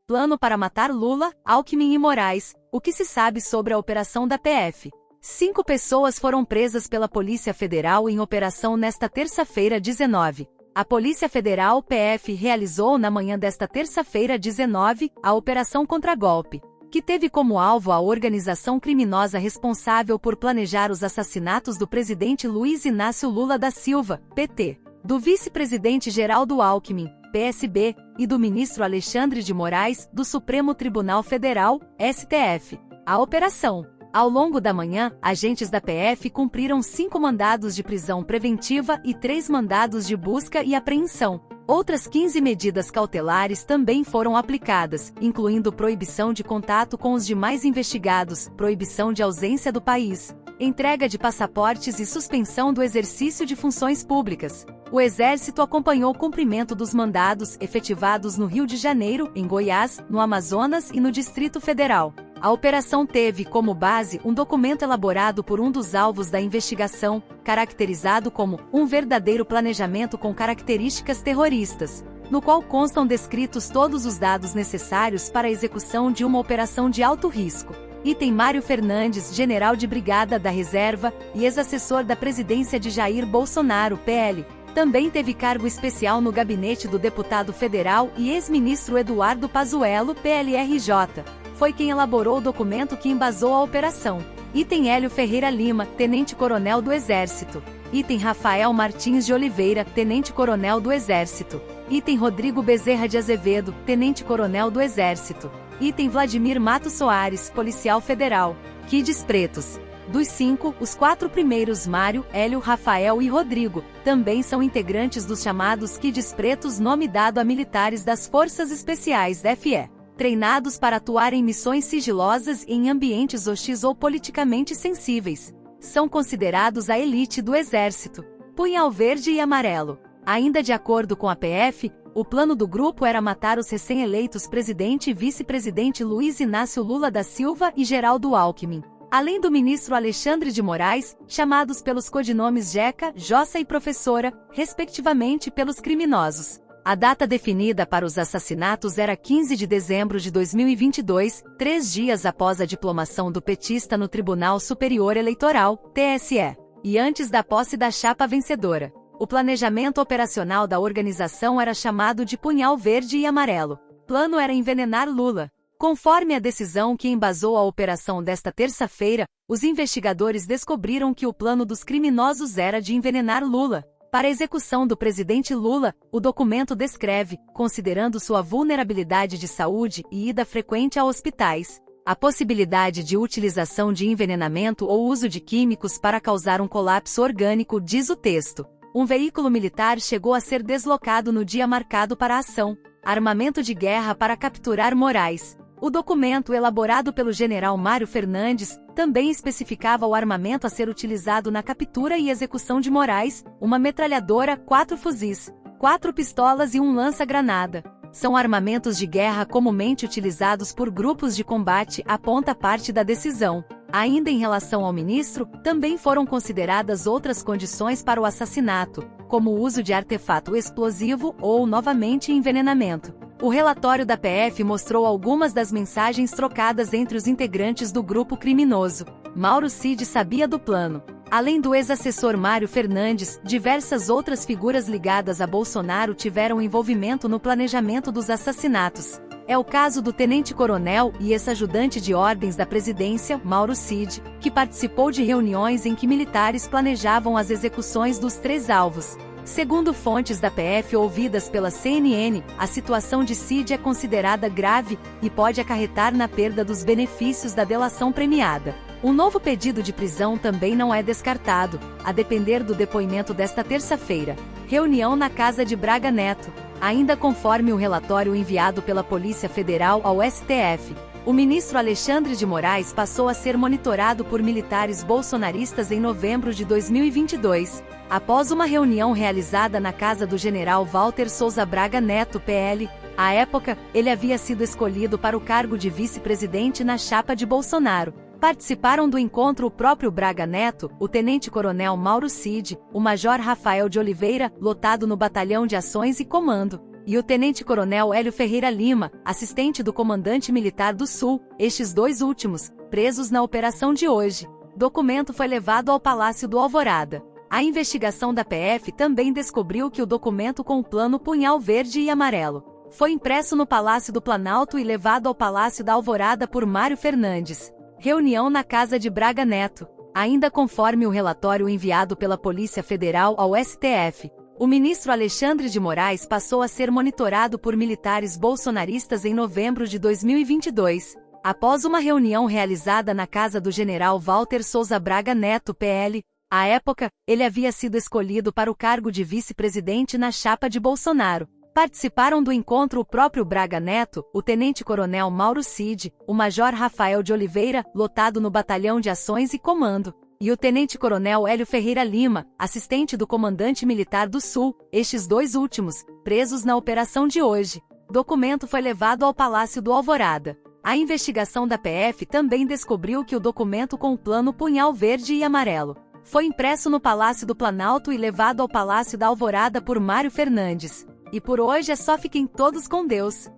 Plano para matar Lula, Alckmin e Moraes. O que se sabe sobre a operação da PF? 5 pessoas foram presas pela Polícia Federal em operação nesta terça-feira 19. A Polícia Federal PF realizou na manhã desta terça-feira 19 a Operação Contragolpe, que teve como alvo a organização criminosa responsável por planejar os assassinatos do presidente Luiz Inácio Lula da Silva, PT, do vice-presidente Geraldo Alckmin, PSB, e do ministro Alexandre de Moraes, do Supremo Tribunal Federal, STF. A operação. Ao longo da manhã, agentes da PF cumpriram 5 mandados de prisão preventiva e 3 mandados de busca e apreensão. Outras 15 medidas cautelares também foram aplicadas, incluindo proibição de contato com os demais investigados, proibição de ausência do país, entrega de passaportes e suspensão do exercício de funções públicas. O Exército acompanhou o cumprimento dos mandados efetivados no Rio de Janeiro, em Goiás, no Amazonas e no Distrito Federal. A operação teve como base um documento elaborado por um dos alvos da investigação, caracterizado como um verdadeiro planejamento com características terroristas, no qual constam descritos todos os dados necessários para a execução de uma operação de alto risco. Item Mário Fernandes, general de brigada da reserva e ex-assessor da presidência de Jair Bolsonaro, PL. Também teve cargo especial no gabinete do deputado federal e ex-ministro Eduardo Pazuello, PLRJ. Foi quem elaborou o documento que embasou a operação. Item Hélio Ferreira Lima, tenente-coronel do Exército. Item Rafael Martins de Oliveira, tenente-coronel do Exército. Item Rodrigo Bezerra de Azevedo, tenente-coronel do Exército. Item Vladimir Matos Soares, policial federal. Quides Pretos. Dos 5, os 4 primeiros, Mário, Hélio, Rafael e Rodrigo, também são integrantes dos chamados Quides Pretos, nome dado a militares das Forças Especiais FE, treinados para atuar em missões sigilosas e em ambientes hostis ou politicamente sensíveis. São considerados a elite do Exército. Punhal verde e amarelo. Ainda de acordo com a PF, o plano do grupo era matar os recém-eleitos presidente e vice-presidente Luiz Inácio Lula da Silva e Geraldo Alckmin, além do ministro Alexandre de Moraes, chamados pelos codinomes Jeca, Jossa e Professora, respectivamente pelos criminosos. A data definida para os assassinatos era 15 de dezembro de 2022, 3 dias após a diplomação do petista no Tribunal Superior Eleitoral, TSE, e antes da posse da chapa vencedora. O planejamento operacional da organização era chamado de Punhal Verde e Amarelo. Plano era envenenar Lula. Conforme a decisão que embasou a operação desta terça-feira, os investigadores descobriram que o plano dos criminosos era de envenenar Lula. Para a execução do presidente Lula, o documento descreve, considerando sua vulnerabilidade de saúde e ida frequente a hospitais, a possibilidade de utilização de envenenamento ou uso de químicos para causar um colapso orgânico, diz o texto. Um veículo militar chegou a ser deslocado no dia marcado para a ação. Armamento de guerra para capturar Moraes. O documento elaborado pelo general Mário Fernandes também especificava o armamento a ser utilizado na captura e execução de Moraes, uma metralhadora, 4 fuzis, 4 pistolas e um lança-granada. São armamentos de guerra comumente utilizados por grupos de combate, aponta parte da decisão. Ainda em relação ao ministro, também foram consideradas outras condições para o assassinato, como o uso de artefato explosivo ou, novamente, envenenamento. O relatório da PF mostrou algumas das mensagens trocadas entre os integrantes do grupo criminoso. Mauro Cid sabia do plano. Além do ex-assessor Mário Fernandes, diversas outras figuras ligadas a Bolsonaro tiveram envolvimento no planejamento dos assassinatos. É o caso do tenente-coronel e ex-ajudante de ordens da presidência, Mauro Cid, que participou de reuniões em que militares planejavam as execuções dos 3 alvos. Segundo fontes da PF ouvidas pela CNN, a situação de Cid é considerada grave e pode acarretar na perda dos benefícios da delação premiada. Um novo pedido de prisão também não é descartado, a depender do depoimento desta terça-feira. Reunião na casa de Braga Neto. Ainda conforme o relatório enviado pela Polícia Federal ao STF, o ministro Alexandre de Moraes passou a ser monitorado por militares bolsonaristas em novembro de 2022, após uma reunião realizada na casa do general Walter Souza Braga Neto, PL. À época, ele havia sido escolhido para o cargo de vice-presidente na chapa de Bolsonaro. Participaram do encontro o próprio Braga Neto, o tenente-coronel Mauro Cid, o major Rafael de Oliveira, lotado no Batalhão de Ações e Comando, e o tenente-coronel Hélio Ferreira Lima, assistente do comandante militar do Sul, estes dois últimos, presos na operação de hoje. Documento foi levado ao Palácio do Alvorada. A investigação da PF também descobriu que o documento com o plano punhal verde e amarelo foi impresso no Palácio do Planalto e levado ao Palácio da Alvorada por Mário Fernandes. Reunião na casa de Braga Neto. Ainda conforme o relatório enviado pela Polícia Federal ao STF, o ministro Alexandre de Moraes passou a ser monitorado por militares bolsonaristas em novembro de 2022, após uma reunião realizada na casa do general Walter Souza Braga Neto, PL. À época, ele havia sido escolhido para o cargo de vice-presidente na chapa de Bolsonaro. Participaram do encontro o próprio Braga Neto, o tenente-coronel Mauro Cid, o major Rafael de Oliveira, lotado no Batalhão de Ações e Comando, e o tenente-coronel Hélio Ferreira Lima, assistente do comandante militar do Sul, estes dois últimos, presos na operação de hoje. Documento foi levado ao Palácio do Alvorada. A investigação da PF também descobriu que o documento com o plano punhal verde e amarelo foi impresso no Palácio do Planalto e levado ao Palácio da Alvorada por Mário Fernandes. E por hoje é só, fiquem todos com Deus.